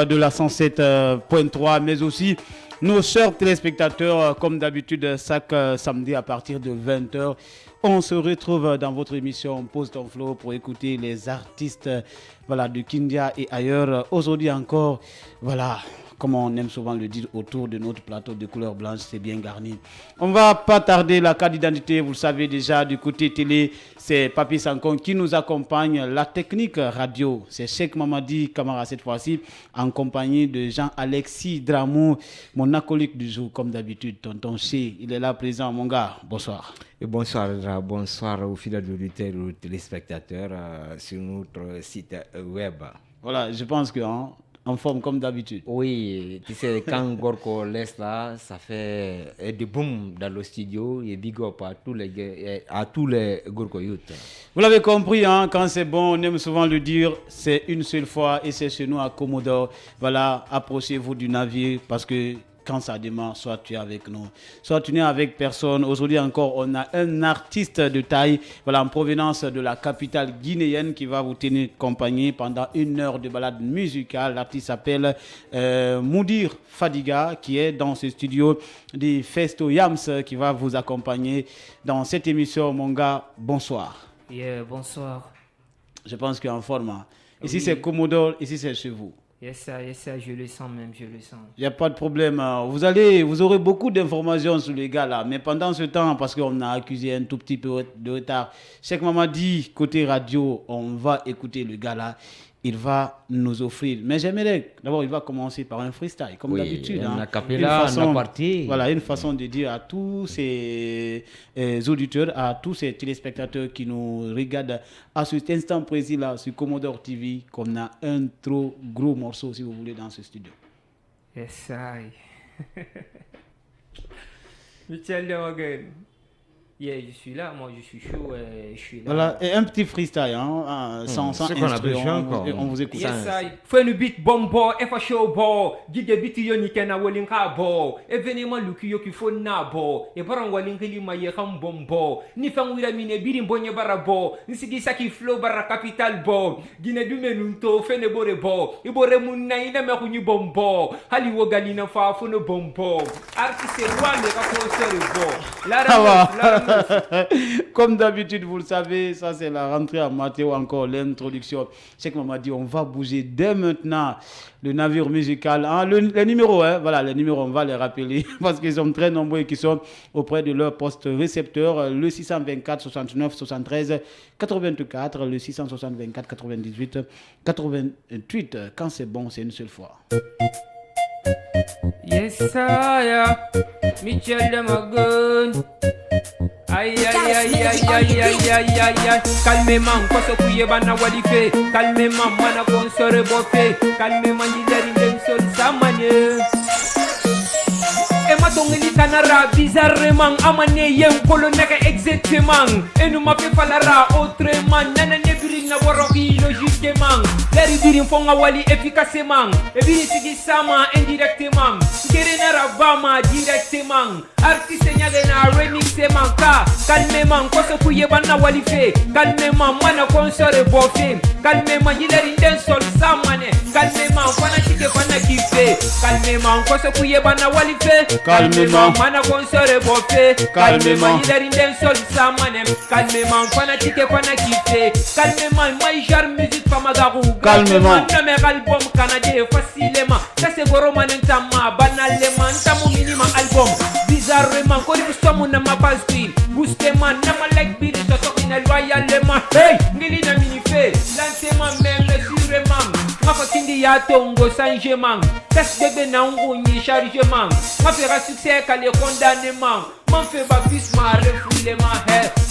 de la 107.3, mais aussi nos chers téléspectateurs, comme d'habitude, chaque samedi à partir de 20h, on se retrouve dans votre émission Pose ton flow pour écouter les artistes de Kindia et ailleurs. Aujourd'hui encore, comme on aime souvent le dire, autour de notre plateau de couleur blanche, c'est bien garni. On va pas tarder, la carte d'identité, vous le savez déjà, du côté télé, c'est Papi Sankon qui nous accompagne. La technique radio, c'est Cheikh Mamadi Kamara cette fois-ci, en compagnie de Jean-Alexis Dramou, mon acolyte du jour, comme d'habitude, tonton Ché. Il est là présent, mon gars. Bonsoir. Et bonsoir aux fidèles auditeurs et aux téléspectateurs sur notre site web. Voilà, je pense que... en forme comme d'habitude. Oui, tu sais, quand Gorko laisse là, ça fait des boom dans le studio et big up à tous les Gorko Youth. Vous l'avez compris, quand c'est bon, on aime souvent le dire, c'est une seule fois et c'est chez nous à Commodore. Voilà, approchez-vous du navire parce que quand ça démarre, soit tu es avec nous, soit tu n'es avec personne. Aujourd'hui encore, on a un artiste de taille, en provenance de la capitale guinéenne qui va vous tenir compagnie pendant 1 heure de balade musicale. L'artiste s'appelle Moudir Fadiga, qui est dans ce studio de Festo Yams, qui va vous accompagner dans cette émission. Mon gars, bonsoir. Yeah, bonsoir. Je pense qu'il est en forme. Ici, oui. C'est Commodore, ici, c'est chez vous. Yes, ça, je le sens même, je le sens. Il n'y a pas de problème. Vous aurez beaucoup d'informations sur les gars là. Mais pendant ce temps, parce qu'on a accusé un tout petit peu de retard, Cheikh Mamadi, côté radio, on va écouter le gars là. Il va nous offrir. Mais j'aimerais, d'abord, il va commencer par un freestyle, comme d'habitude. Une façon de dire à tous ces auditeurs, à tous ces téléspectateurs qui nous regardent à cet instant précis là sur Commodore TV, qu'on a un trop gros morceau, si vous voulez, dans ce studio. Yes, Michel Demogen. Yeah, je suis là, moi je suis chaud, je suis là. Voilà, et un petit freestyle, sans instrument, on vous écoute. Yes, fais le beat bombo, et fa show bo, gide beat yoni kena walinka bo, événement lukiyo ki fo na bo, et baran walinkeli maye kham bombo, ni fang wira mine birin bonye barabo, ni sigi saki flow barra capital bo, gine du menunto fene bore bo, e bore mun na ina me khuni bombo, hali wo galina fa fo no bombo, artiste rwande ka ko sere bo, la Comme d'habitude, vous le savez, ça c'est la rentrée en maths ou encore l'introduction. Cheikh Mamadi, on va bouger dès maintenant le navire musical. Les numéros, les numéros, on va les rappeler parce qu'ils sont très nombreux et qui sont auprès de leur poste récepteur. Le 624 69 73 84, le 624 98 88. Quand c'est bon, c'est une seule fois. Yes, Michel Demogen. Aïe, calmement, quoi ce couille bana walife, calmement, mana consore bofe, calmement, il est sol sa manière. Et ma tongeli canara, bizarrement, amane yen colonel exactement, et nous m'a fait falara autrement, nana nebiri na warabi logiquement, les birin fonga wali efficacement, et birin sigi sama indirectement, kerenara bama directement, artiste nyagena remixement ka, calmement, quoi ce couille bana walife, calmement, mana consore bofe, calmement, il est sol sa mane, calmement, fanatique fanatique, calmement, quoi ce couille bana walife. Calmement, mana console bofe. Calmement, il est den sol samanem. Calmement, fanatique fanatique. Calmement, maïjar musique famagarou. Calmement, number album canadien facilement. Ça c'est goro manentama banalement. Tamu minima album. Bizarrement, quand il faut mon ma base queen. Boostement, nama like bidi sotokina loyalement. Hey, ngili na minife. Lancement même sûrement. Mafa kindi ya tongo changement. Test de na nguni chargement. Ma fera succès qu'à les condamnements. M'en fait baptiste ma refoulement.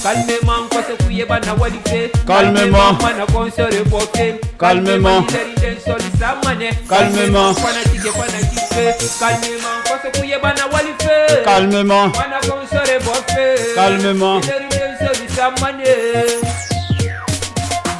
Calmement, quoi se fouiller bana walife. Calmement, mana console bofe. Calmement, calmement, fanatique. Calmement, quoi se fouiller bana walife. calmement, Mana console bofe. calmement.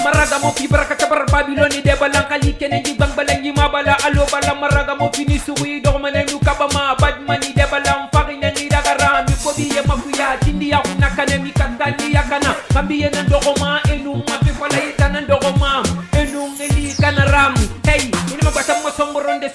Maraga mo fi baraka tabar Babiloni de balankali kene di bang balangi mabala alo bala maraga mo fini suwi do manenu kabama badmani de balam farina ni dagara mi ko biye mafuya tindi ya kunakane mi katali yakana kambiye nan dogoma enu mafi fala itana dogoma enu ngeli kanaram hey ni mabata mo somboronde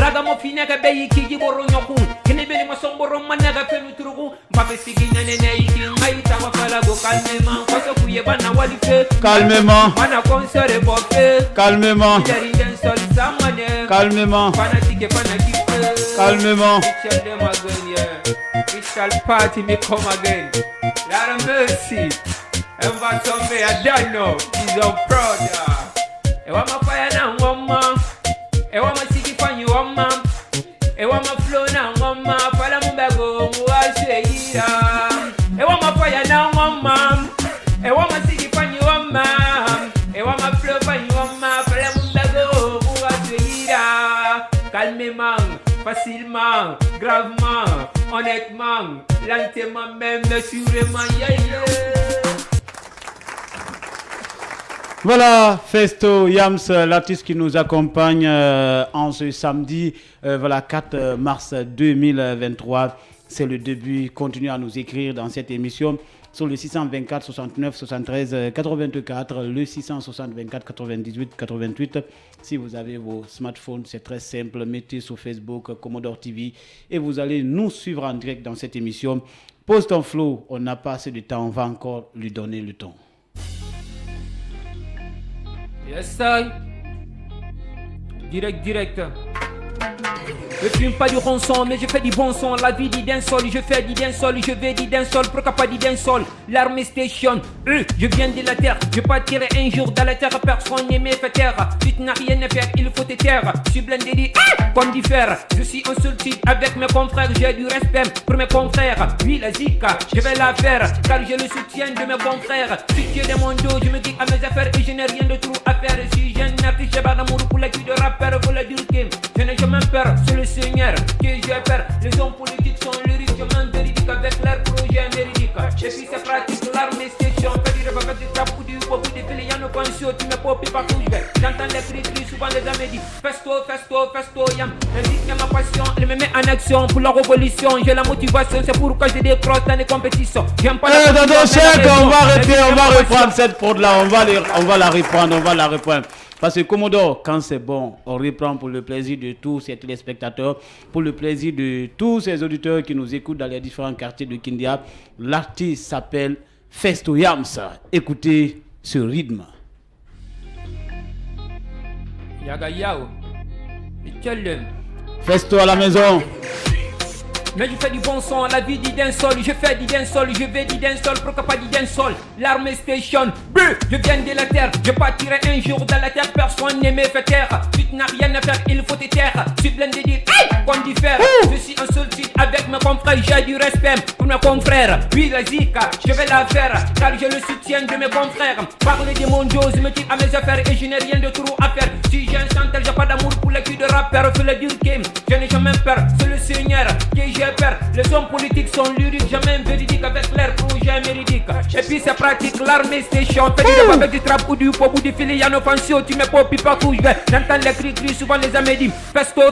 raga mo finega be ki boro nyoku kene be ma somboro manega fenu turugu mbape sigi nene iki ngai tawa fala go calmement ko so kuye bana wali fe Calmement. bana concert bofe Calmement. Jarinden sol samane Calmement. bana tike bana kipe Calmement. tell them again yeah it shall party me come again Lord of mercy and what some me I don't know he's a brother ewa mafaya na ngoma ewa masiki fanyi wama ewa maflow na ngoma fala mumbago muasheira ewa mafaya na ngoma ewa masiki fanyi wama ewa maflow fanyi wama fala mumbago muasheira calmement facilement gravement honnêtement lentement même sûrement yeah yeah. Voilà, Festo Yams, l'artiste qui nous accompagne en ce samedi, voilà, 4 mars 2023. C'est le début. Continuez à nous écrire dans cette émission sur le 624 69 73 84, le 660 24 98 88. Si vous avez vos smartphones, c'est très simple. Mettez sur Facebook, Commodore TV et vous allez nous suivre en direct dans cette émission. Pose ton flow, on n'a pas assez de temps, on va encore lui donner le temps. Yes, I. Direct. Je fume pas du ronçon, mais je fais du bon son. La vie dit d'un sol, je fais du d'un sol, je vais du d'un sol, pourquoi pas du d'un sol. L'armée station, je viens de la terre. Je partirai un jour dans la terre, personne ne me fait taire. Tu n'as rien à faire, il faut te taire. Je suis blindé dit, comme du fer. Je suis en solitude avec mes confrères, j'ai du respect pour mes confrères. Oui, la zika, je vais la faire, car j'ai le soutien de mes bons frères. Si tu es de mon dos, je me dis à mes affaires et je n'ai rien de trop à faire. Si j'ai un artiste, j'ai pas d'amour pour la vie de rappeur, pour la dire que je n'ai jamais peur. C'est le Seigneur que j'ai peur. Les hommes politiques sont lyriques, je m'en véridique avec leur projet méridique. Et puis c'est pratique, l'armée station. Fait du rêve avec du trap ou du pop ou des filles, y'en a pas un show, tu me popes partout où je vais. J'entends les cris, souvent les amis disent festo, yam. La musique est ma passion, elle me met en action pour la révolution. J'ai la motivation, c'est pourquoi j'ai des crosses dans les compétitions. J'aime pas la on va arrêter, on va reprendre cette prod là, on va la reprendre. Parce que Commodore, quand c'est bon, on reprend pour le plaisir de tous ces téléspectateurs, pour le plaisir de tous ces auditeurs qui nous écoutent dans les différents quartiers de Kindia. L'artiste s'appelle Festo Yams. Écoutez ce rythme. Yaga yao, Festo à la maison. Mais je fais du bon son, la vie dit d'un sol, je fais du d'un sol, je vais du d'un sol, pourquoi pas du d'un sol. L'armée station, je viens de la terre, je partirai un jour dans la terre, personne ne me fait taire. Tu n'as rien à faire, il faut te taire. Je suis plein de dire, comme du fer. Je suis en solitude avec mes confrères, j'ai du respect pour mes confrères. Oui, la zika, je vais la faire, car j'ai le soutien de mes confrères. Parler de mon dos, je me dis à mes affaires et je n'ai rien de trop à faire. Si j'ai un chanteur, j'ai pas d'amour pour la vie de rappeur, faut le dire que je n'ai jamais peur, c'est le Seigneur que j'ai peur. Les hommes politiques sont lyriques, jamais véridiques avec leur projet méridique. Et puis c'est pratique, l'armée station. Fait du rap avec du trap ou du pop ou du filet, y'en a offensio, tu me popes partout où je vais. J'entends les cris, souvent les amis disent festo,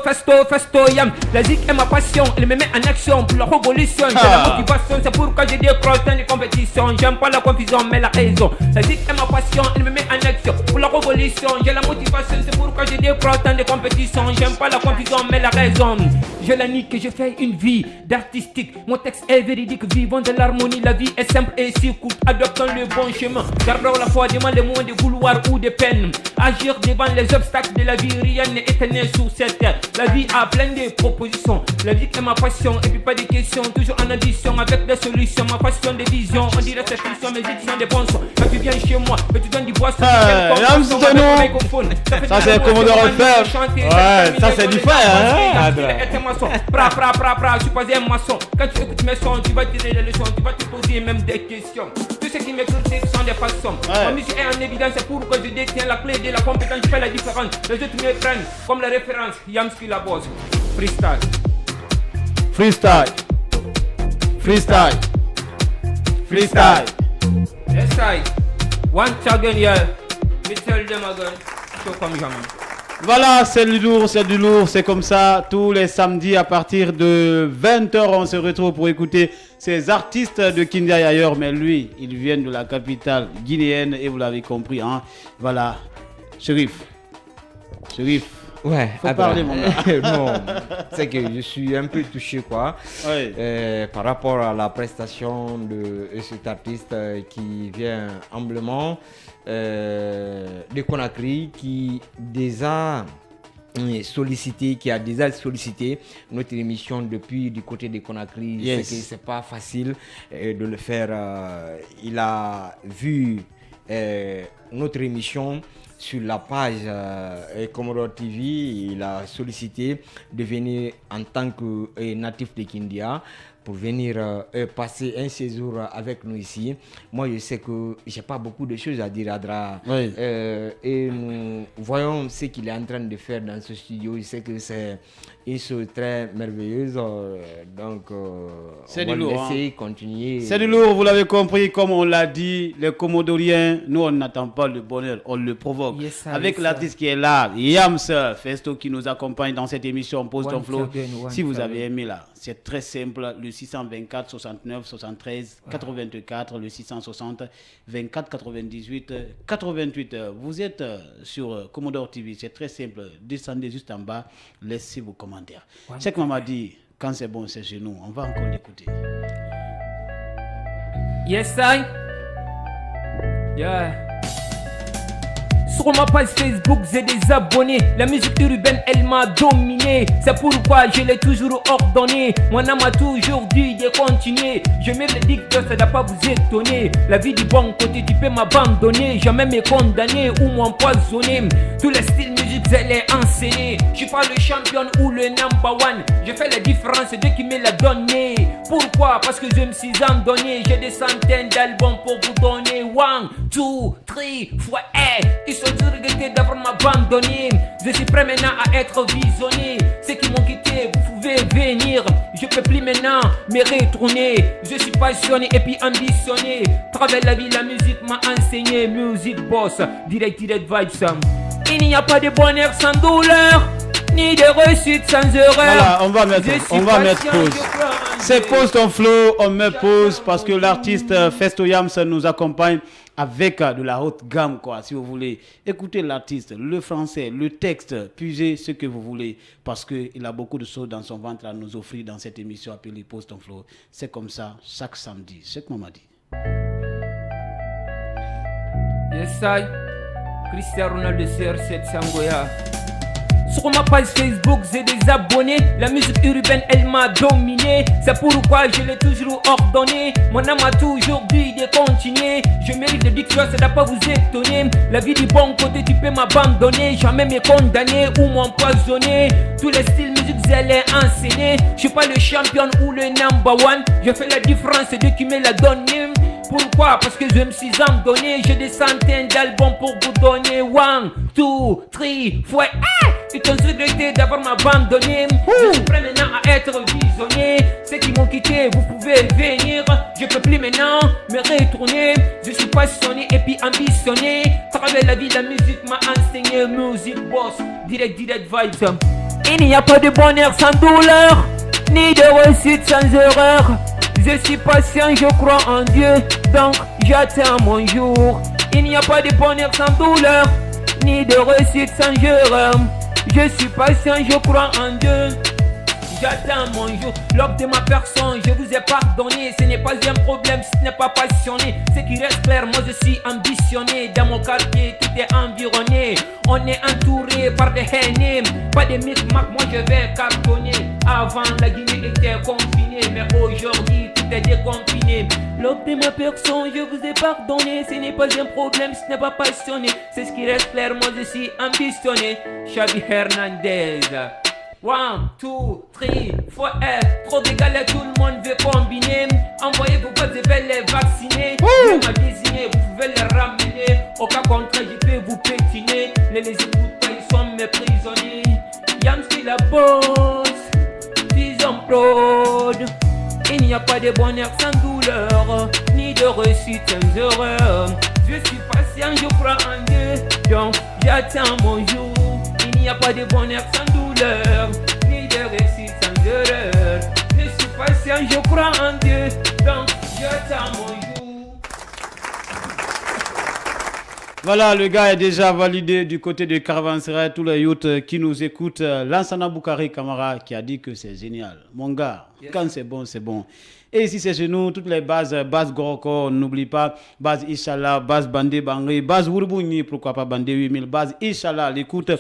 yam. La zik est ma passion, elle me met en action pour la révolution. J'ai la motivation, c'est pourquoi j'ai des crosses dans les compétitions. J'aime pas la confusion, mais la raison. La zik est ma passion, elle me met en action pour la révolution. J'ai la motivation, c'est pourquoi j'ai des crosses dans les compétitions. J'aime pas la confusion, mais la raison. Je la nique, je fais une vie d'artistique. Mon texte est véridique, vivons de l'harmonie. La vie est simple et si courte, adoptons le bon chemin. Gardons la foi, demande les mots de vouloir ou de peine. Agir devant les obstacles de la vie, rien n'est éternel sur cette terre. La vie a plein de propositions. La vie est ma passion et puis pas de questions. Toujours en ambition avec des solutions. Ma passion de vision, on dirait cette fiction, mes éditions des bons sons. Quand tu viens chez moi, que tu donnes du boisson. Ça c'est Commodore FM. Ouais, ça c'est du feu, hein. Je suis pas un maçon. Quand tu écoutes mes sons, tu vas tirer les leçons, tu vas te poser même des questions. Tous ceux qui m'écoutent sont des façons. Ma musique est en évidence, c'est pourquoi je détiens la clé de la compétence, je fais la différence. Les autres me prennent comme la référence. Yamski la boss. Freestyle. Yes, I. One again, yeah. Me tell them again. Show comme jamais. Voilà, c'est du lourd, c'est comme ça. Tous les samedis à partir de 20h, on se retrouve pour écouter ces artistes de Kindia et ailleurs. Mais lui, il vient de la capitale guinéenne et vous l'avez compris, hein. Voilà, Chérif, Ouais, faut parler, mon gars. Non, c'est que je suis un peu touché, quoi. Ouais. Par rapport à la prestation de cet artiste qui vient humblement de Conakry, qui déjà sollicité, qui a déjà sollicité notre émission depuis du côté de Conakry. Yes. C'est que c'est pas facile de le faire. Il a vu notre émission sur la page Comodore TV. Il a sollicité de venir en tant que natif de Kindia pour venir passer un séjour avec nous ici. Moi, je sais que j'ai pas beaucoup de choses à dire à Dra. Oui. Et nous voyons ce qu'il est en train de faire dans ce studio. Je sais que c'est une chose très merveilleuse. Donc, C'est on va du le lourd, laisser continuer. C'est du lourd, vous l'avez compris, comme on l'a dit, les Comodoriens, nous on n'attend pas le bonheur, on le provoque. Yes, sir, Avec yes, l'artiste qui est là, Yams Festo qui nous accompagne dans cette émission Pose ton flow. Si vous avez aimé là, c'est très simple, le 624 69 73 84, le 660 24 98 88. Vous êtes sur Commodore TV, c'est très simple, descendez juste en bas, laissez vos commentaires. Cheikh Mamadi, quand c'est bon, c'est chez nous, on va encore l'écouter. Yes, I. Yeah. Sur ma page Facebook, j'ai des abonnés. La musique urbaine, elle m'a dominé. C'est pourquoi je l'ai toujours ordonné. Mon âme a toujours dit de continuer. Je mets le dicteur, ça ne doit pas vous étonner. La vie du bon côté, tu peux m'abandonner. Jamais me condamner ou m'empoisonner. Tous les styles musique, je l'ai enseigné. Je suis pas le champion ou le number one. Je fais la différence de qui me l'a donné. Pourquoi? Parce que je me suis endonné. J'ai des centaines d'albums pour vous donner. 1, 2, 3, fois Ils sont tous regrettés d'avoir m'abandonné. Je suis prêt maintenant à être visionné. Ceux qui m'ont quitté, vous pouvez venir. Je peux plus maintenant me retourner. Je suis passionné et puis ambitionné. Travers la vie, la musique m'a enseigné. Music boss, direct vibes. Il n'y a pas de bonheur sans douleur, ni de réussite sans erreur. Voilà, on va mettre pause. C'est Pose ton flow, on met pause parce que l'artiste Festo Yams nous accompagne avec de la haute gamme, quoi, si vous voulez. Écoutez l'artiste, le français, le texte, puisez ce que vous voulez parce qu'il a beaucoup de choses dans son ventre à nous offrir dans cette émission appelée Pose ton flow. C'est comme ça chaque samedi. C'est comme on m'a dit. Yes, I. Cristiano Ronaldo CR7 Sangoya. Sur ma page Facebook, j'ai des abonnés. La musique urbaine, elle m'a dominé. C'est pourquoi je l'ai toujours ordonné. Mon âme a toujours dit de continuer. Je mérite de victoire, ça ne doit pas vous étonner. La vie du bon côté, tu peux m'abandonner. Jamais me condamner ou m'empoisonner. Tous les styles musique, je l'ai enseigné. Je suis pas le champion ou le number one. Je fais la différence de qui me l'a donné. Pourquoi? Parce que je me suis endonné. J'ai des centaines d'albums pour vous donner. 1, 2, 3, fois Ils t'ont regretté d'avoir m'abandonné. Je suis prêt maintenant à être visionné. Ceux qui m'ont quitté, vous pouvez venir. Je peux plus maintenant me retourner. Je suis passionné et puis ambitionné. Travers la vie, la musique m'a enseigné. Music boss, direct vibes. Il n'y a pas de bonheur sans douleur, ni de réussite sans erreur. Je suis patient, je crois en Dieu, donc j'attends mon jour. Il n'y a pas de bonheur sans douleur, ni de réussite sans erreur. Je suis patient, je crois en Dieu, j'attends mon jour. L'homme de ma personne, je vous ai pardonné. Ce n'est pas un problème, ce n'est pas passionné. Ce qui reste clair, moi je suis ambitionné. Dans mon quartier, tout est environné. On est entouré par des haineux. Pas de micmac, moi je vais cartonner. Avant la Guinée était confinée, mais aujourd'hui tout est déconfiné. L'homme de ma personne, je vous ai pardonné. Ce n'est pas un problème, ce n'est pas passionné. C'est ce qui reste clair, moi je suis ambitionné. Xavi Hernandez. 1, 2, 3, 4 trop d'égalés, tout le monde veut combiner. Envoyez vos potes, je vais les vacciner. Dieu m'a désigné, vous pouvez les ramener. Au cas contraire, je peux vous pétiner. Ne les écoute pas, ils sont mes prisonniers. Yams qui la bosse, Vision Prod. Il n'y a pas de bonheur sans douleur, ni de réussite sans erreur. Je suis patient, je crois en Dieu, donc j'attends mon jour. Il n'y a pas de bonheur sans douleur, ni de réussite sans erreur. Je suis patient, je crois en Dieu, donc j'attends mon jour. Voilà, le gars est déjà validé du côté de Caravanserai. Tous les youths qui nous écoutent. Lansana Boukari Kamara qui a dit que c'est génial. Mon gars, quand c'est bon, c'est bon. Et ici, c'est chez nous, toutes les bases, base Goroko, n'oublie pas, base Ishallah, base Bandé Bangri, base Wurbouni, pourquoi pas Bandé 8000, base Ishallah, l'écoute,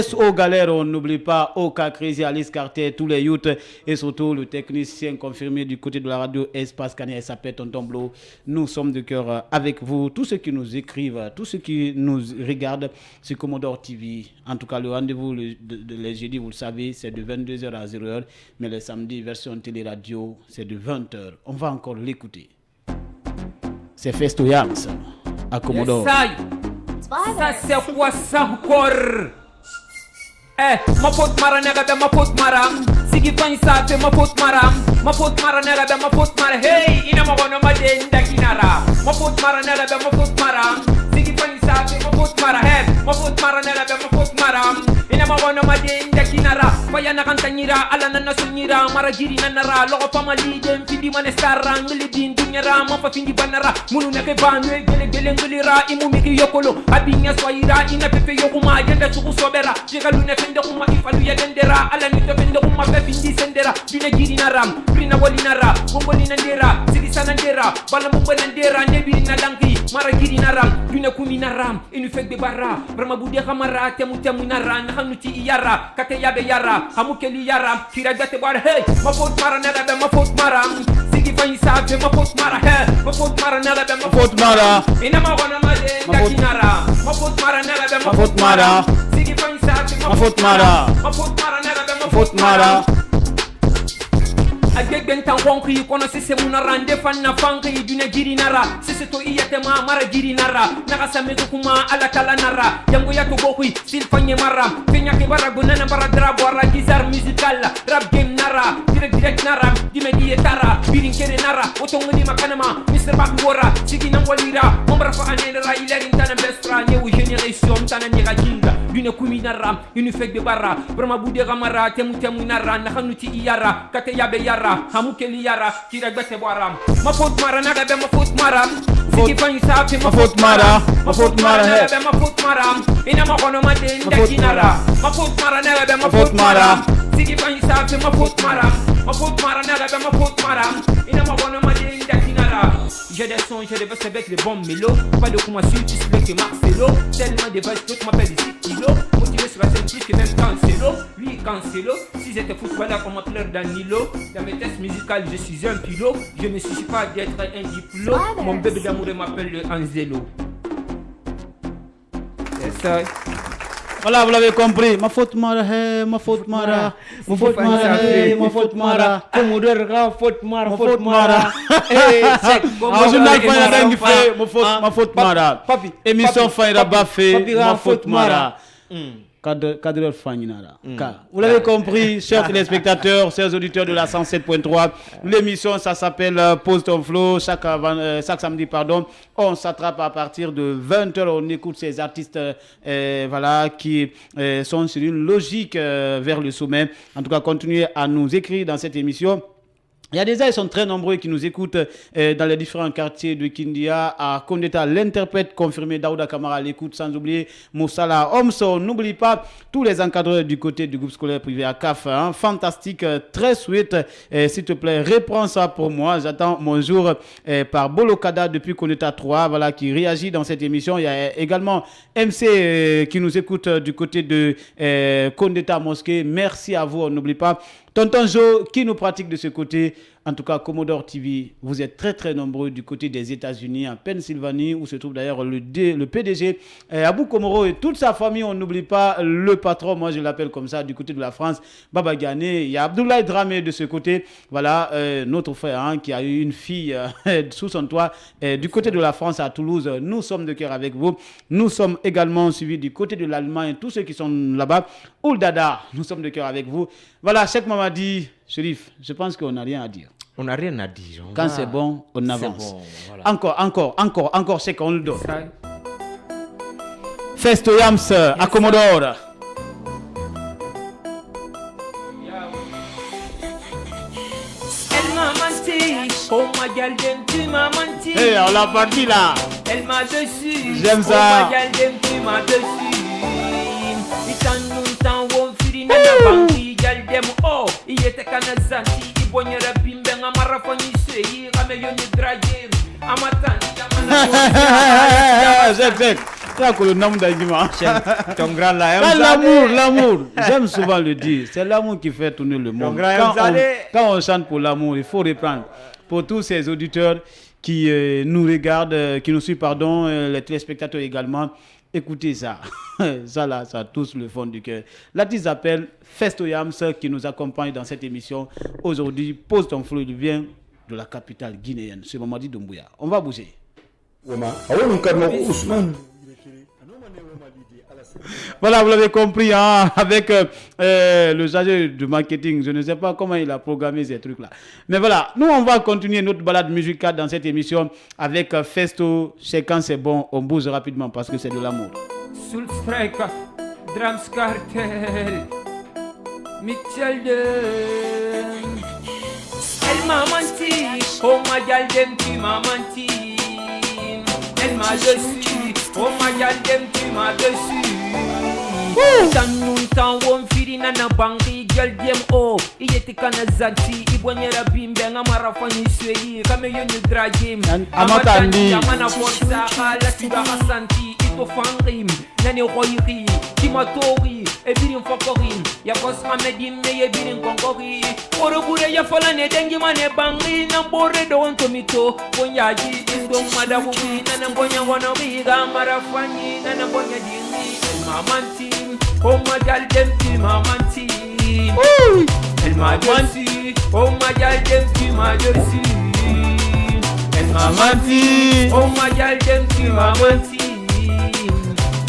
SO Galère, on n'oublie pas, Oka Crazy, Alice Carter, tous les youths, et surtout le technicien confirmé du côté de la radio Espace Canet, s'appelle Tonton Blo. Nous sommes de cœur avec vous, tous ceux qui nous écrivent, tous ceux qui nous regardent sur Commodore TV. En tout cas, le rendez-vous les jeudis, vous le savez, c'est de 22h à 0h, mais le samedi, version télé-radio, c'est de 20h. On va encore l'écouter. C'est Festo Yams à Commodore. Ça c'est quoi ça encore? Ma faute mara nega be ma faute mara. Sigi fan sa fe ma faute mara. Ma faute mara nega be ma faute mara. Hey, ina ma gono ma de ndakinara. Ma faute mara nega be ma faute mara. Sigi fan sa fe ma faute mara. Hey, ma faute mara nega be ma faute mara. Ina ma gono ma de ndakinara. Faya na kantanyira ala na nasunyira mara jiri nanara. Logo fama lidem findi manestara ngili din dunyara ma fa findi banara. Munu neke banwe gele ngilira imu miki yokolo. Abinya swayira ina pepe yokuma yenda suku sobera. Jega lune fende kuma ifalu ya dendera. Ala nito fende kuma fe findi sendera. Dune giri naram, brina wali nara. Mumboli nandera, sirisa nandera. Bala mumboli nandera, nebiri nalangi. Mara giri naram, dune kumi naram. Inu fek bebara, brama bude kamara. Temu nara, nahanuti iyara. Kate yabe yara, hamukeli yara. Kira gate bar, hey. Ma faute mara nara be ma faute mara. Sigi fanyi sabe ma faute mara, hey. Ma faute mara nara be ma faute mara. Ina ma wana ma de ndakinara. Ma faute mara nara be ma faute mara. Sigi fanyi sabe ma faute mara. Ma faute mara nara be ma faute mara. Agbe bentan konki kono sese munara ndefana fanki dune giri nara sese to iyatema mara giri nara naga sameto kuma ala kala nara yango yato bokui silfanye mara fenya ke baragu nana bara drabo ara gizar musical rap game nara direct nara dimedi etara birin kere nara otongni makanama Mr. Bakwora sigi nangwalira mombra fa anera ilerin tana bestra new generation tana nyega jinga dune kumi nara une fek de barra brama bude gamara temu nara nakhanuti iyara kate yabe yara hamukeli yara kira gbete boaram ma faute mara naga be ma faute mara sigi fanyi safi ma faute mara ma faute mara naga be ma faute mara ina ma kono ma de ndakinara ma faute mara naga be ma faute mara sigi fanyi safi ma faute mara ma faute mara naga be ma faute mara ina ma kono ma de ndakinara. J'ai des sons, j'ai des verses avec les bons mélos. Pas de comment suivre, tu sais que Marcelo. Tellement de bases, d'autres m'appellent ici Kilo. Motivé sur la scène, plus que même Cancelo. Lui, Cancelo. Si j'étais footballeur, on m'appelait Danilo. Dans mes tests musicales, je suis un pilote. Je ne suis pas d'être un diplôme. Mon bébé d'amour m'appelle le Anzelo. C'est ça. Voilà, vous l'avez compris. Ma faute mara, hey, ma faute mara. Ma faute mara, hey, ma faute mara. Commodore, faute mara. Journal Fayda Dengue fait, ma faute mara. Émission Fayda Bafé, ma faute mara. Cadre Faninara. Vous l'avez compris, chers téléspectateurs, chers auditeurs de la 107.3. L'émission, ça s'appelle Pose ton flow. Chaque samedi, on s'attrape à partir de 20h. On écoute ces artistes voilà, qui sont sur une logique vers le sommet. En tout cas, continuez à nous écrire dans cette émission. Il y a déjà, ils sont très nombreux qui nous écoutent dans les différents quartiers de Kindia. À Kondeta, l'interprète confirmé Daouda Kamara l'écoute, sans oublier Moussala Omso. N'oublie pas tous les encadreurs du côté du groupe scolaire privé à CAF. Hein. Fantastique, très sweet. S'il te plaît, réponds ça pour moi. J'attends mon jour par Bolokada depuis Kondeta 3, voilà, qui réagit dans cette émission. Il y a également MC qui nous écoute du côté de Kondeta Mosquée. Merci à vous, on n'oublie pas. Tonton Joe qui nous pratique de ce côté. En tout cas, Commodore TV, vous êtes très très nombreux du côté des États-Unis, en Pennsylvanie, où se trouve d'ailleurs le PDG, Abou Komoro et toute sa famille. On n'oublie pas le patron, moi je l'appelle comme ça, du côté de la France, Baba Ghané. Il y a Abdoulaye Dramé de ce côté, voilà, notre frère hein, qui a eu une fille sous son toit, du côté de la France à Toulouse. Nous sommes de cœur avec vous. Nous sommes également suivis du côté de l'Allemagne, tous ceux qui sont là-bas. Ouldada, nous sommes de cœur avec vous. Voilà, Cheikh Mamadi, Chérif, je pense qu'on n'a rien à dire. On n'a rien à dire. Quand c'est bon, on avance. Bon, voilà. Encore, c'est qu'on le donne. Festo Yams à Commodore. Elle m'a menti, oh ma gueule, tu m'as menti. Hey, on l'a parti là. Elle m'a dessus. J'aime ça. Oh, ma gal dem tu m'a dessus. Itan nun tan won firi na bangi gal dem oh. Iete kana zanti ibonyera bimbe ngamara fanyi sei kame yoni drage. Amatan Ton grand l'amour, j'aime souvent le dire, c'est l'amour qui fait tourner le monde. Quand on chante pour l'amour, il faut reprendre. Pour tous ces auditeurs qui nous regardent, qui nous suivent, pardon, les téléspectateurs également, écoutez ça. Ça là, ça touche le fond du cœur. L'artiste s'appelle Festo Yams qui nous accompagne dans cette émission. Aujourd'hui, Pose ton flow, il vient de la capitale guinéenne, c'est Mamadi Doumbouya. On va bouger. Voilà, vous l'avez compris, hein, avec le chargé de marketing. Je ne sais pas comment il a programmé ces trucs-là. Mais voilà, nous, on va continuer notre balade musicale dans cette émission avec Festo. C'est quand c'est bon, on bouge rapidement parce que c'est de l'amour. Soul Striker, Drums Cartel, Mitchell Dem. Elle m'a menti, oh ma gal dem tu m'as menti. Elle m'a dessus, oh ma gal dem tu m'as dessus. Tan nun tan won firi na bangi gal dem oh. Iyete kana zanti ibonyera bimbe ngamara fanyi swei kame yoni dragim. Amatandi amana forza kala tiba santi ito fangrim nani roiri kimatori ebirin fokorin ya kosma medim me ebirin konkori orogure ya fola ne dengi mane bangi na bore do on tomito bonyaji indo madabu na bonya wono biga mara fanyi na bonya dingi mamanti oh my gal dem tu mamanti elle m'a menti oh my gal dem tu m'as dessus elle m'a menti oh my gal dem tu m'as menti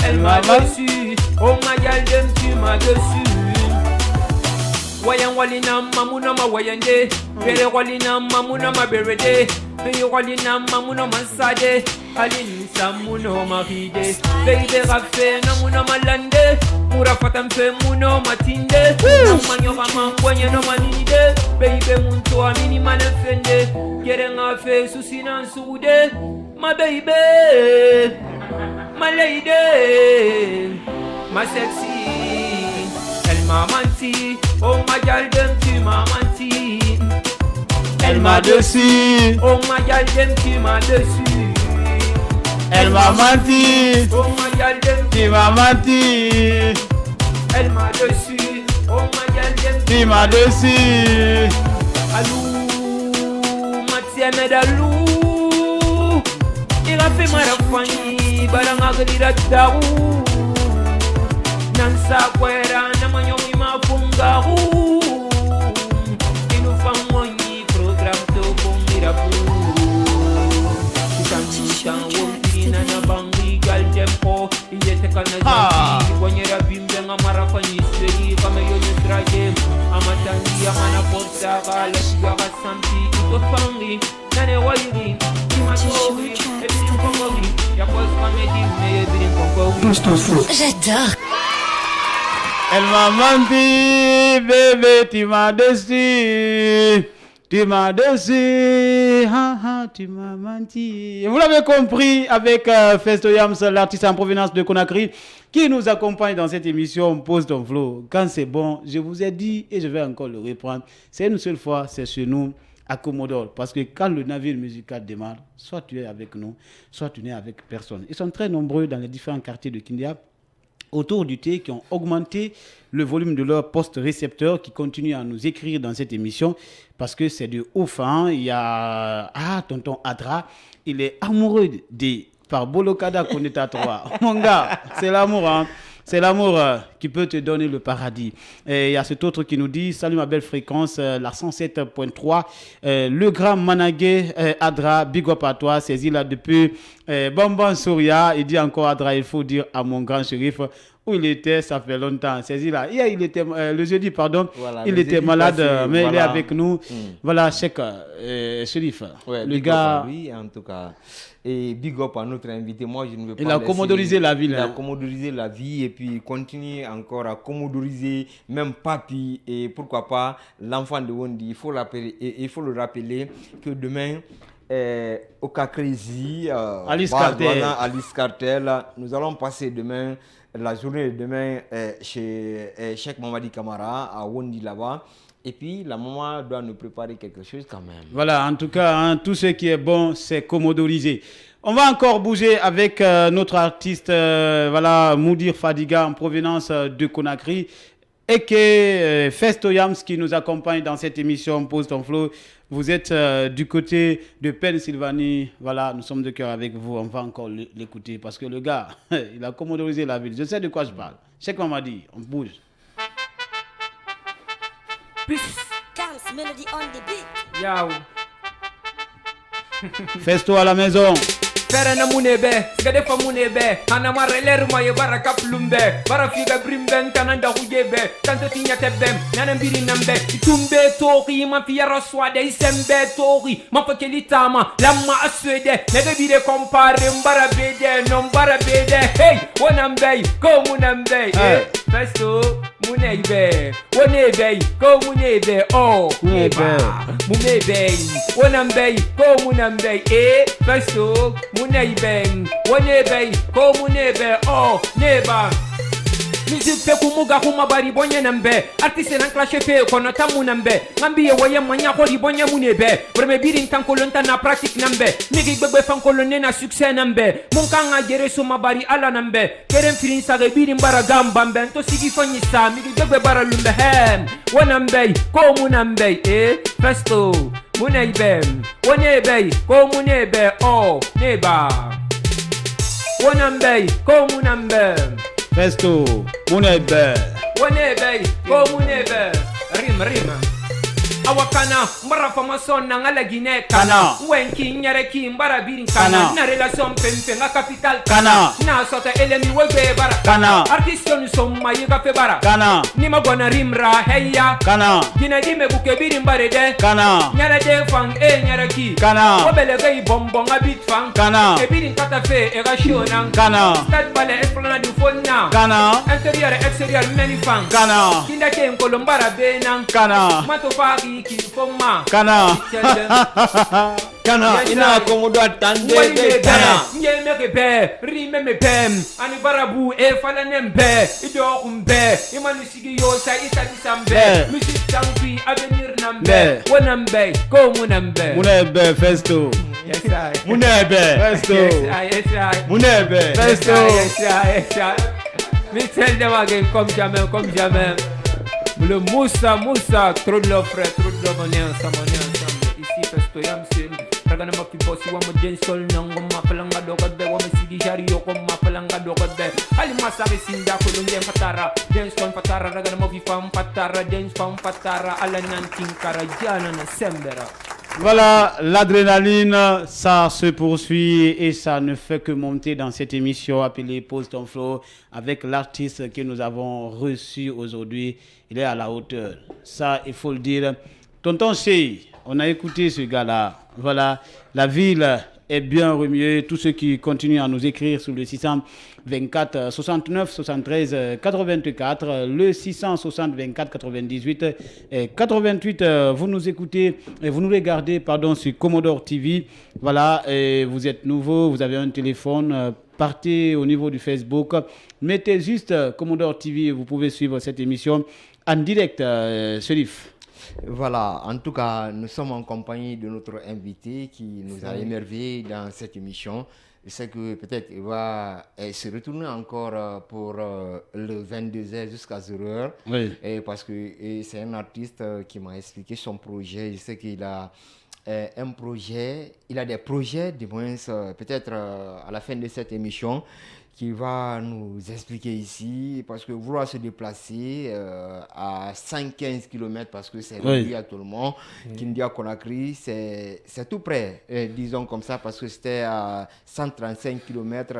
elle m'a dessus oh my gal dem tu m'as dessus wayan walina mamuna ma wayande bere walina mamuna ma berede bere walina mamuna masade alin samuno mahide bere rafe na muna malande mura fatam fe muno matinde manyo kama kwenye no manide baby muntu amini manafende gerenga fe susina sude my baby my lady my sexy elle m'a menti oh ma gal dem tu m'as menti elle m'a dessus oh ma gal dem tu m'as dessus elle m'a menti oh ma gal dem tu m'as menti elle m'a dessus oh ma gal dem tu m'as dessus alou matia medalou il a fait marafani baranga gdira daou nansa kwera na manyomi mafunga inu famoni program to bongira pu kitan wontina na bangi gal tempo yete kana zaki bonyera bimbe ngamara fanyi seri kama yoni drage amatandi amana forza gala shiga santi to fangi nane wairi kimatori ebirin kongori yakos kamedi me ebirin kongori. J'adore. Elle m'a menti, bébé, tu m'as déçu. Tu m'as déçu, tu m'as menti. Vous l'avez compris avec Festo Yams, l'artiste en provenance de Conakry, qui nous accompagne dans cette émission Pose ton flow. Quand c'est bon, je vous ai dit et je vais encore le reprendre. C'est une seule fois, c'est chez nous à Comodore. Parce que quand le navire musical démarre, soit tu es avec nous, soit tu n'es avec personne. Ils sont très nombreux dans les différents quartiers de Kindia autour du thé qui ont augmenté le volume de leur poste récepteur qui continuent à nous écrire dans cette émission parce que c'est de ouf. Hein. Il y a tonton Adra, il est amoureux par Bolokada qu'on est à trois. Mon gars, c'est l'amour. Hein. C'est l'amour qui peut te donner le paradis. Et il y a cet autre qui nous dit « Salut ma belle fréquence, la 107.3. Le grand Managué, Adra, big up à toi. C'est là depuis Bamban Souria. Il dit encore Adra, il faut dire à mon grand shérif où il était, ça fait longtemps. C'est là. Hier, il était, le jeudi, pardon, voilà, il était malade, passé, mais voilà. Il est avec nous. Voilà, Cheikh Shérif. Ouais, le gars. Oui, en tout cas. Et big up à notre invité. Moi, je ne veux pas. Il a commodorisé la vie. Il a commodorisé la vie et puis continue encore à commodoriser même Papi et pourquoi pas l'enfant de Wondi. Il faut le rappeler que demain, Okakrezi, Alice Cartel. Alice Cartel. Nous allons passer demain, la journée de demain, chez Cheikh Mamadi Kamara à Wondi là-bas. Et puis la maman doit nous préparer quelque chose quand même. Voilà, en tout cas, hein, tout ce qui est bon, c'est commodorisé. On va encore bouger avec notre artiste, voilà, Moudir Fadiga, en provenance de Conakry, et que Festo Yams qui nous accompagne dans cette émission Pose ton flow. Vous êtes du côté de Pennsylvanie. Voilà, nous sommes de cœur avec vous. On va encore l'écouter parce que le gars, il a commodorisé la ville. Je sais de quoi je parle. Cheikh Mamadi, on bouge. Camps Melody on the beat. Yaw. Festo à la maison. Fere na munebe, sigade fa munebe. Ana mareler maye baraka plumbe. Bara figa brimben tananda hujebe. Tanto tinya tebem, nana mbiri nambe. Itumbe tori, ma fiera swade isembe tori. Ma fakeli tama, lamma aswede. Nega bide compare mbara bede, non bara bede. Hey, wanambe, ko munambe. Festo munebe, wanebe, ko munebe. Oh, munebe, wanambe, ko munambe. Festo munebe, wanebe, ko munebe. Oh, neba. Musique fait kumuga kuma bari bonye nambe. Artiste nan clash fe kono tamu nambe. Ngambi ye waye manya ko di bonye munebe. Breme birin tan kolonta na pratique nambe. Nigi gbegbe fan kolonne na succès nambe. Mon kanga jere suma bari ala nambe. Kerem firin sage birin bara gambambe. To sigi fanyi sa migi gbegbe bara lumbe hem. Wanambe ko munambe Festo munebe. Wanebe ko munebe oh neba. Wanambe ko munambe. Festo, munebe. Wanebe, ko munebe. Rim. Awakana, mbara formason na ngala Guinée kana. Wenki nyare ki mbara birin kana. Na relation pempe nga capital kana. Na sota elemi webe bara kana. Artiste nous sommes mayiga fe bara kana. Ni magona rimra heya kana. Gina dime buke birin barede kana. Nyara de fang nyara ki kana. Wobele gay bonbon abit fang kana. E birin kata fe e ga shona kana. Stade bale esplanade du fonna kana. Intérieur extérieur meni fang kana. Kinda ke ngolombara bena kana. Mato fagi Kifoma kana kana ina komodo atande kana nyeme kepe rime me pem ani barabu e fala nembe ido kumbe imani sigi yo sa isa disambe music tanfi avenir nambe wonambe ko munebe Festo yes I munebe Festo yes I munebe Festo yes I me tell them again comme jamais le Moussa, trop de love frère, trop de love, on est ensemble. Ici, Festo Yams, ragana ma piposi wa mo jensol nango ma palanga dogode wa me sidi jari yoko ma palanga dogode ali masabe sinda ko lunge fatara dance kon fatara ragana mo fam fatara dance fam fatara ala nantin karajana na sembera. Voilà, l'adrénaline, ça se poursuit et ça ne fait que monter dans cette émission appelée Pose ton flow avec l'artiste que nous avons reçu aujourd'hui. Il est à la hauteur. Ça, il faut le dire. Tonton Chey, on a écouté ce gars-là. Voilà, la ville est bien remuée. Tous ceux qui continuent à nous écrire sur le 624 69 73 84, le 660 24 98 et 88. Vous nous écoutez et vous nous regardez sur Commodore TV. Voilà, et vous êtes nouveau, vous avez un téléphone. Partez au niveau du Facebook, mettez juste Commodore TV et vous pouvez suivre cette émission en direct, Serif. Voilà, en tout cas, nous sommes en compagnie de notre invité qui nous a émerveillés dans cette émission. Je sais que peut-être il va se retourner encore pour le 22h jusqu'à 0h. Oui. Parce que c'est un artiste qui m'a expliqué son projet. Je sais qu'il a un projet, il a des projets, du moins peut-être à la fin de cette émission, qui va nous expliquer ici, parce que vouloir se déplacer à 5-15 km, parce que c'est relié à tout le monde, Kindia Conakry, c'est tout près, disons comme ça, parce que c'était à 135 km,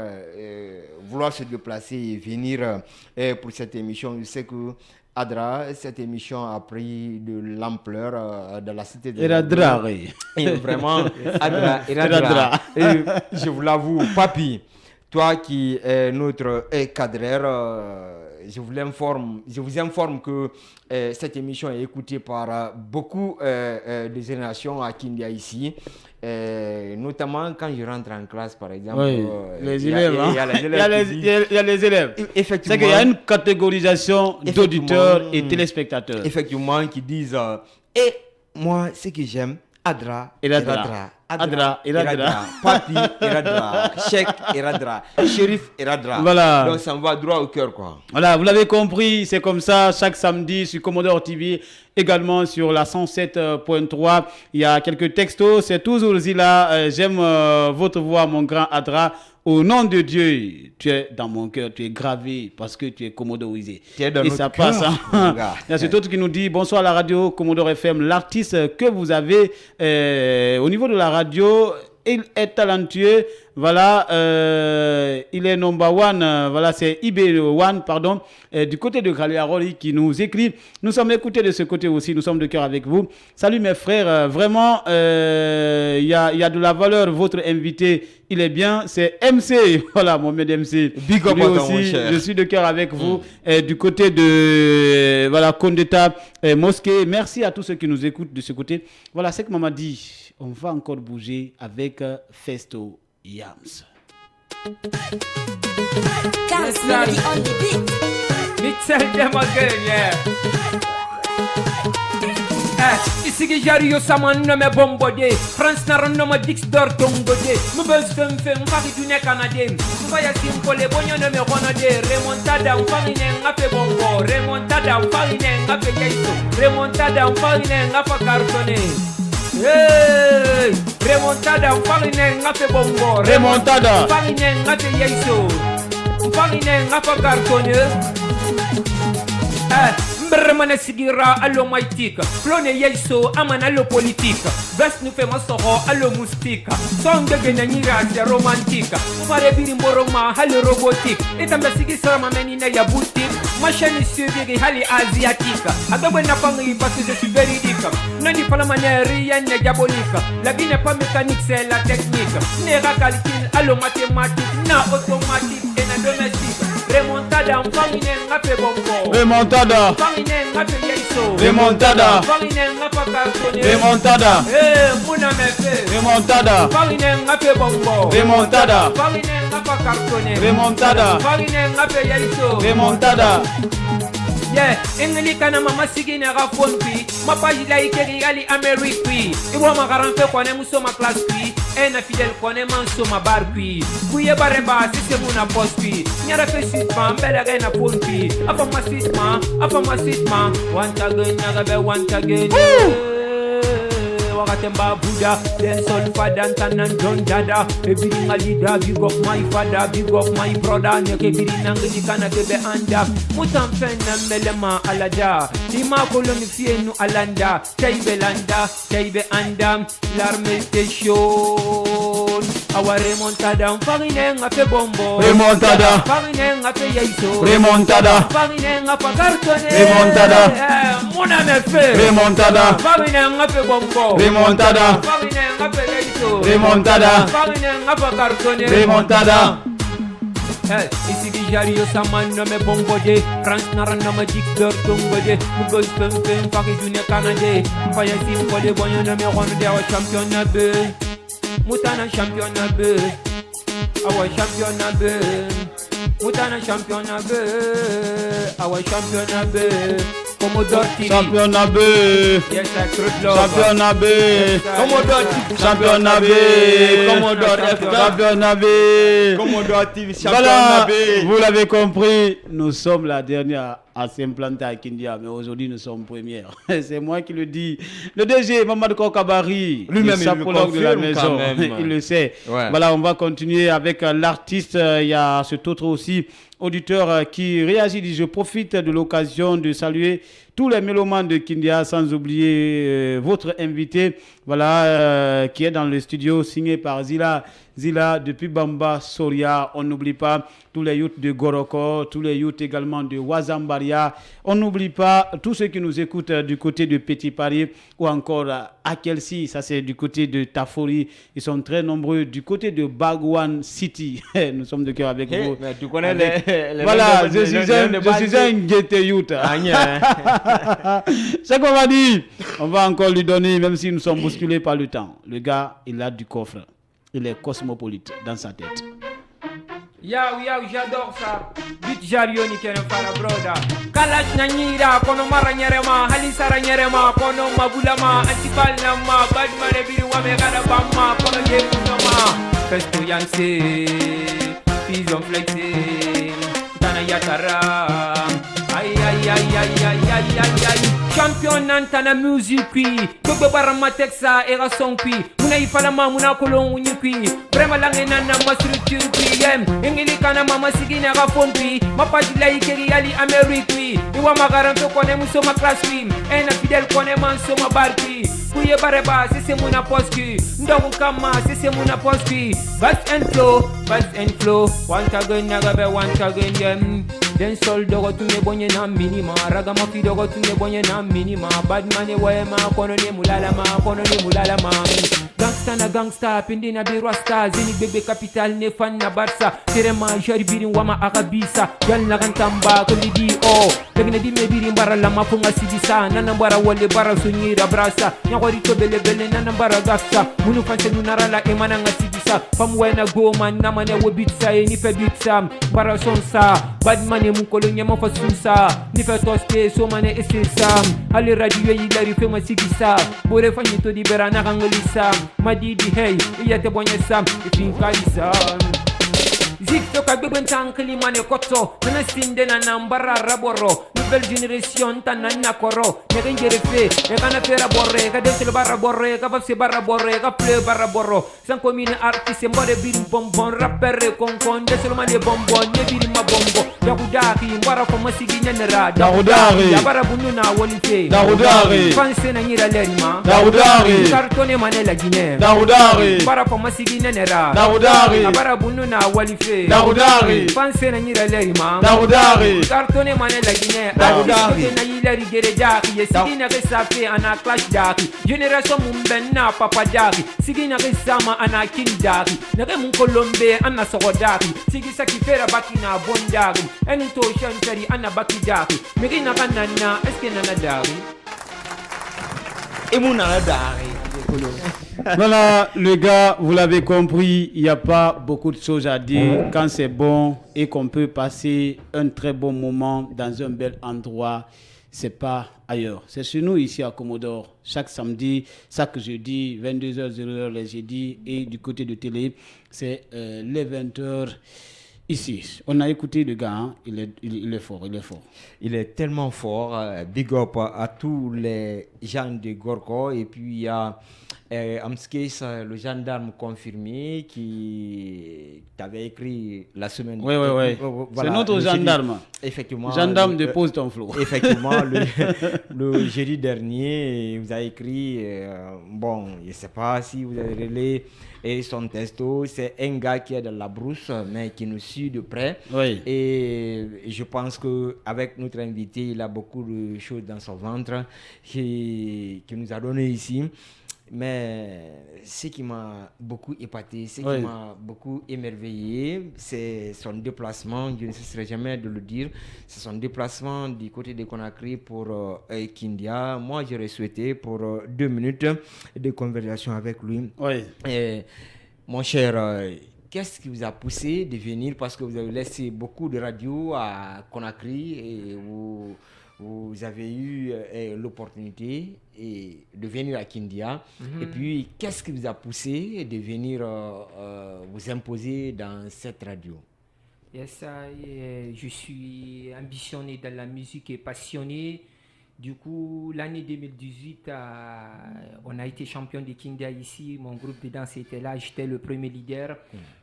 vouloir se déplacer et venir pour cette émission. Je sais que Adra, cette émission a pris de l'ampleur de la cité de Adra. Et vraiment, Adra. Je vous l'avoue, papi. toi qui es notre cadreur, je vous informe que cette émission est écoutée par beaucoup de générations à Kindia ici. Notamment quand je rentre en classe, par exemple. Oui, les élèves. Il y a les élèves. Effectivement. C'est qu'il y a une catégorisation d'auditeurs et téléspectateurs. Effectivement, qui disent et moi, ce que j'aime, Adra, Eradra. Adra, Eradra. Papi, Eradra. Cheikh, Eradra. Shérif, Eradra. Voilà. Donc ça me va droit au cœur, quoi. Voilà, vous l'avez compris, c'est comme ça, chaque samedi sur Commodore TV, également sur la 107.3. Il y a quelques textos, c'est toujours là. J'aime votre voix, mon grand Adra. Au nom de Dieu, tu es dans mon cœur, tu es gravé parce que tu es commodorisé. Et ça passe. Hein? Il y a cet autre qui nous dit bonsoir à la radio Commodore FM. L'artiste que vous avez au niveau de la radio, il est talentueux. Voilà, il est number one. Voilà, c'est IB1, pardon. Du côté de Galiaroli qui nous écrit. Nous sommes écoutés de ce côté aussi. Nous sommes de cœur avec vous. Salut mes frères. Vraiment, il y a de la valeur. Votre invité, il est bien. C'est MC. Voilà, mon maître MC. Big up aussi, mon cher. Je suis de cœur avec vous. Du côté de voilà, Kondeta, Mosquée. Merci à tous ceux qui nous écoutent de ce côté. Voilà, c'est que maman dit. On va encore bouger avec Festo Yams. Camps Melody on the beat. Me tell them again, yeah. Ici que j'arrive au saman no me bombodé. France na no me dix d'or tongodé. Me buzz fem m'pari du nek canadien. M'vaya simple bonyo no me ronade. Remontada m'farine ngape bongo. Remontada m'farine ngape yaiso. Remontada m'farine ngape cartonné. Hey, remontada m'farine ngape bongo. Remontada m'farine ngape yaiso. M'farine ngape cartonné. Mbremane sigira allo maitika. Flone yaiso amana allo politika. Vest nous fait masoro allo mustika. Song de genanira c'est romantique. Mfare biri mboroma allo robotique. Etamba sigi sama menina ya boutique. Ma chaîne subiri hali asiatique. Adobwe na pangi parce que je suis véridique. Nani pas la manière rien n'est diabolique. La vie n'est pas mécanique, c'est la technique. Nera calcul allo mathématique. Na automatique et na domestique. Remontada m'farine ngape bongo. Remontada Remontada Remontada Muna mefe Remontada Farine ngape bongo. Remontada Farine ngapa cartonné. Remontada Farine ngape yaiso. Remontada Yeah, engli kana mama sigine rafon pi. Ma page like gali Amerique pi. Iwa magaran fe kone muso ma class pi. Na fidèle kone manso ma bar pi. Kuye bareba si se muna boss pi. Nyara fe sitman bela gena pon pi. Apa ma sitman. Once again nyaga be once again. Wakatemba Buddha, then son father and John Dada. Everything a leader, big up my father, big up my brother. Nyake biri nangi kana bebe anda. Mutam fena melema alada. Tima koloni fienu alanda. Taibe landa, taibe anda. L'armée station. Awa remontada, farine ngape bombo. Remontada Farine ngape yaiso. Remontada Farine ngapa cartonné. Remontada Muna mefe. Remontada Farine ngape bombo. Remontada Farine ngape yaiso. Remontada Farine ngapa cartonné. Remontada Ici que j'arrive au saman no me bombodé. France nara no me dix d'or tongodé. M'gos fem fari du ne canadé. M'faya simple bonyo no me ronde awa championnat B. Moutana championnat B. Awa championnat B. Moutana championnat B. Awa championnat B. Commodore TV. Championnat B Yes, I truth love. Championnat B Commodore TV. Championnat B Commodore FM. Championnat B Commodore TV. Voilà, Championnat B. vous l'avez compris, nous sommes la dernière à s'implanter à Kindia, mais aujourd'hui nous sommes premières. C'est moi qui le dis. Le DG, Mamadou Kokabari, lui-même, le il le sapologue de la confirme maison, quand même. il le sait. Ouais. Voilà, on va continuer avec l'artiste. Il y a cet autre aussi auditeur qui réagit, dit je profite de l'occasion de saluer tous les mélomanes de Kindia, sans oublier votre invité, voilà, qui est dans le studio, signé par Zila depuis Bamba, Soria. On n'oublie pas tous les youths de Goroko, tous les youths également de Wazambaria. On n'oublie pas tous ceux qui nous écoutent du côté de Petit Paris ou encore à Kelsey, ça c'est du côté de Tafori. Ils sont très nombreux du côté de Bagwan City. Nous sommes de cœur avec vous. Mais tu connais les voilà, je suis un guetté youth. C'est qu'on va dire. On va encore lui donner, même si nous sommes bousculés par le temps. Le gars, il a du coffre. Il est cosmopolite dans sa tête. Yaou, j'adore ça. Bit Jarioni qui est un fara broda. Kalash Nanyira, kono mara nyerema, Halisara nyerema, kono mabulama, Antipal nama, Badmane biri wame gada bama, kono yekunama. Festo yanse, Fizon flexé, Tana yatara. Aïe. Champion nantana music qui Tobe barama texa era son qui Muna ifalama muna kolon unyi qui Brema lange nana ma structure qui Engili kana mama sigina ga pompi Mapaji la ikeri ali Ameriki Iwa magaranto kone muso ma class qui Ena fidel kone manso ma barki Kuye bareba sese muna poski Ndogu kama sese muna poski Bass and flow Once again nagabe once again Den sol dogo tunye bonye na minima Raga mafi dogo tunye bonye na minima Badmane wema kono ni mulalama Gangsta na gangsta pindi na birwasta Zini bebe capital ne fan na barsa Terema jari birin wama akabisa Gal na gantamba kolidi o Tegna di me birin bara lama funga sidisa Nanambara wale bara sunyira brasa Nyawari to bele nanambara gafsa Munu fanse nunarala emana nga sidisa Pamwena goma namane wobitsa Nife bitsa bara sonsa Badmane mukolo nyama fasusa Nife toste so mane esesa Ali radio yilari fema sigisa Bore fanyito di berana kangolisa Madidi hey, iyate bonye sam Ifinkalisa Zik toka beben tankli mane koto Nana sinde na nambara raboro Nouvelle génération tanana koro Negen jerefe, egana fera borre Ega desel barra borre, ega vafse barra borre Ega pleu barra borro Sanko mine artiste mbode biri bonbon Rappere konkon, desel mane bonbon Ne biri ma bombo Yakudaki, mbara koma sigi nyanera Dakudari Yabara bununa wolife Dakudari Fanse na nyira lerima Dakudari Kartone mane la Guinée Dakudari Mbara koma sigi nyanera Dakudari Yabara bununa wolife Dakudari Fanse na nyira lerima Dakudari Kartone mane la Guinée Dakudari na yileri gere daki ye sigina ke safe ana clash daki generation mumbenna papa daki sigina ke sama ana kin daki na ke mun kolombe ana sogo daki sigi saki fera baki na bon daki en to shantari ana baki daki megina kanana eske nana daki Emuna dari. Voilà, les gars, vous l'avez compris, il n'y a pas beaucoup de choses à dire quand c'est bon et qu'on peut passer un très bon moment dans un bel endroit. C'est pas ailleurs. C'est chez nous ici à Commodore. Chaque samedi, chaque jeudi, 22h00 les jeudis. Et du côté de télé, c'est les 20h. Ici, on a écouté le gars, hein? Il est fort. Il est tellement fort. Big up à tous les gens de Gorko. Et puis il y a Amskes, le gendarme confirmé qui t'avait écrit la semaine dernière. Oui. Voilà, c'est notre gendarme. Effectivement. Gendarme de Pose ton flow. Effectivement, le jeudi dernier, vous avez écrit, bon, je ne sais pas si vous avez relé et son testo, c'est un gars qui est dans la brousse, mais qui nous suit de près. Oui. Et je pense qu'avec notre invité, il a beaucoup de choses dans son ventre qui nous a donné ici. Mais ce qui m'a beaucoup épaté, ce qui m'a beaucoup émerveillé, c'est son déplacement, je ne cesserai jamais de le dire, c'est son déplacement du côté de Conakry pour Kindia. Moi, j'aurais souhaité pour 2 minutes de conversation avec lui. Oui. Et, mon cher, qu'est-ce qui vous a poussé de venir? Parce que vous avez laissé beaucoup de radios à Conakry et vous avez eu l'opportunité de venir à Kindia. Et puis, qu'est-ce qui vous a poussé de venir vous imposer dans cette radio? Yes, je suis ambitionné dans la musique et passionné. Du coup, l'année 2018, on a été champion de Kindia ici. Mon groupe de danse était là. J'étais le premier leader.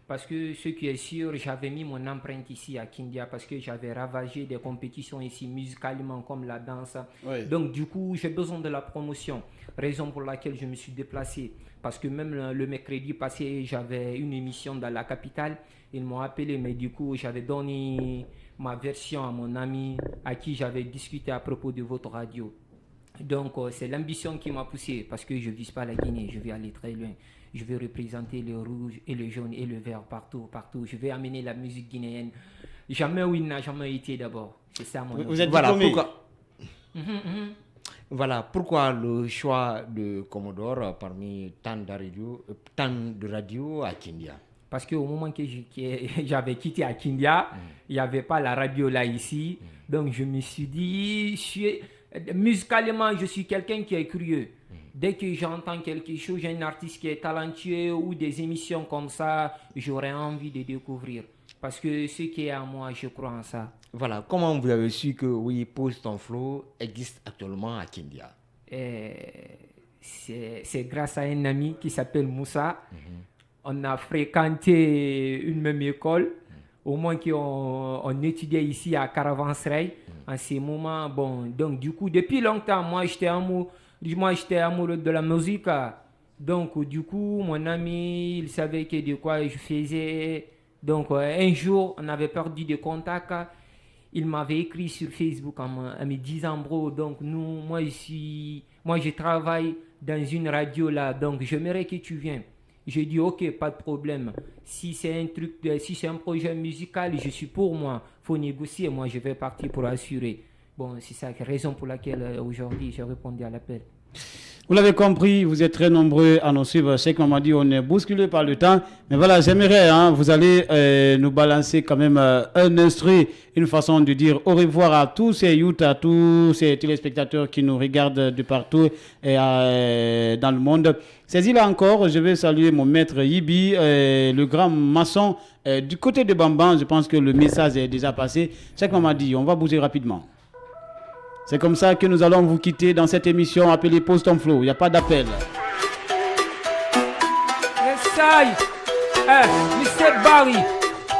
Parce que ce qui est sûr, j'avais mis mon empreinte ici à Kindia parce que j'avais ravagé des compétitions ici musicalement comme la danse. Oui. Donc du coup, j'ai besoin de la promotion. Raison pour laquelle je me suis déplacé. Parce que même le mercredi passé, j'avais une émission dans la capitale. Ils m'ont appelé, mais du coup, j'avais donné ma version à mon ami à qui j'avais discuté à propos de votre radio. Donc c'est l'ambition qui m'a poussé parce que je ne vise pas la Guinée, je vais aller très loin. Je vais représenter le rouge et le jaune et le vert partout. Je vais amener la musique guinéenne. Jamais où il n'a jamais été d'abord. C'est ça mon Vous êtes Voilà diplômé. pourquoi, voilà pourquoi le choix de Commodore parmi tant de radios à Kindia. Parce qu'au moment que j'avais quitté à Kindia, il n'y avait pas la radio là ici. Donc je me suis dit, musicalement, je suis quelqu'un qui est curieux. Dès que j'entends quelque chose, j'ai un artiste qui est talentueux ou des émissions comme ça, j'aurais envie de découvrir. Parce que ce qui est à moi, je crois en ça. Voilà, comment vous avez su que oui, Pose ton flow existe actuellement à Kindia? C'est grâce à un ami qui s'appelle Moussa. On a fréquenté une même école. Au moins qu'on étudiait ici à Caravanserai. En ces moments, bon, donc du coup, depuis longtemps, moi j'étais amoureux de la musique. Donc du coup, mon ami, il savait que de quoi je faisais. Donc un jour, on avait perdu de contact. Il m'avait écrit sur Facebook en me disant, bro, donc moi je travaille dans une radio là, donc j'aimerais que tu viennes. J'ai dit ok, pas de problème. Si c'est un projet musical, je suis pour moi. Faut négocier, moi je vais partir pour assurer. Bon, c'est ça la raison pour laquelle aujourd'hui j'ai répondu à l'appel. Vous l'avez compris, vous êtes très nombreux à nous suivre. Cheikh Mamadi, on est bousculé par le temps. Mais voilà, j'aimerais, vous allez nous balancer quand même un instruit, une façon de dire au revoir à tous ces youths, à tous ces téléspectateurs qui nous regardent de partout et dans le monde. Saisis-là encore, je vais saluer mon maître Yibi, le grand maçon. Du côté de Bamban, je pense que le message est déjà passé. Cheikh Mamadi, on va bouger rapidement. C'est comme ça que nous allons vous quitter dans cette émission appelée Pose ton flow. Il n'y a pas d'appel. Yes, Mr. Barry.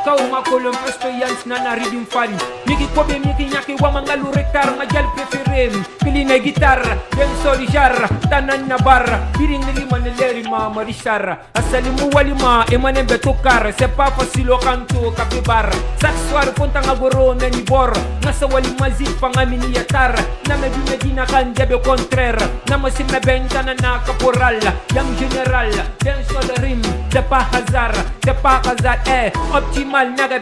Kauma kolom experience nana ridim fari. Miki kobe miki nyaki wamangalu rektar majal preferem. Piline guitarra, den soli jarra, tanan na barra. Biring niliman leri ma marishara. Asalimu walima emanem betokar. C'est pas facile au canto kapibar. Chaque soir fonta ngagoro nani bor. Nasa wali mazik pangamini yatar. Nama du medina kan debe contraire. Nama simna bentana na caporal. Yang general, den sol rim. C'est pas hasard, optimal naga